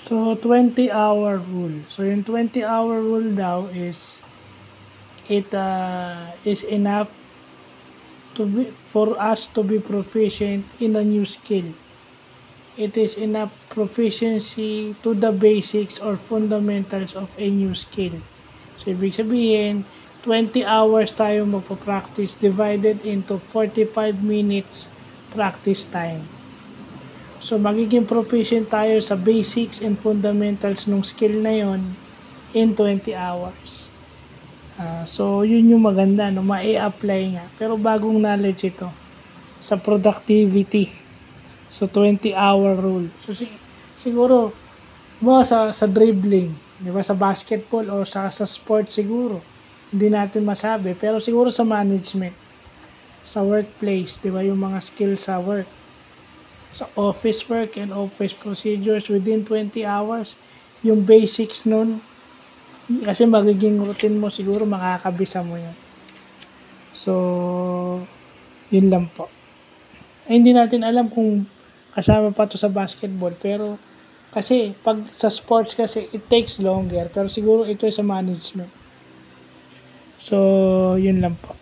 So, 20-hour rule. So, yung 20-hour rule daw it is enough for us to be proficient in a new skill. It is enough proficiency to the basics or fundamentals of a new skill. So, ibig sabihin, 20 hours tayo magpa-practice divided into 45 minutes practice time. So, magiging proficient tayo sa basics and fundamentals ng skill na yon in 20 hours. So, yun yung maganda, no? Ma-apply nga. Pero bagong knowledge ito sa productivity. So, 20-hour rule. So, siguro, sa dribbling, di ba, sa basketball or sa sport siguro, hindi natin masabi. Pero siguro sa management, sa workplace, di ba, yung mga skills sa work, sa office work and office procedures within 20 hours, yung basics nun, kasi magiging routine mo siguro, makakabisa mo yun. So, yun lang po. Hindi natin alam kung kasama pa to sa basketball, pero kasi pag sa sports kasi it takes longer, pero siguro ito sa management. So, yun lang po.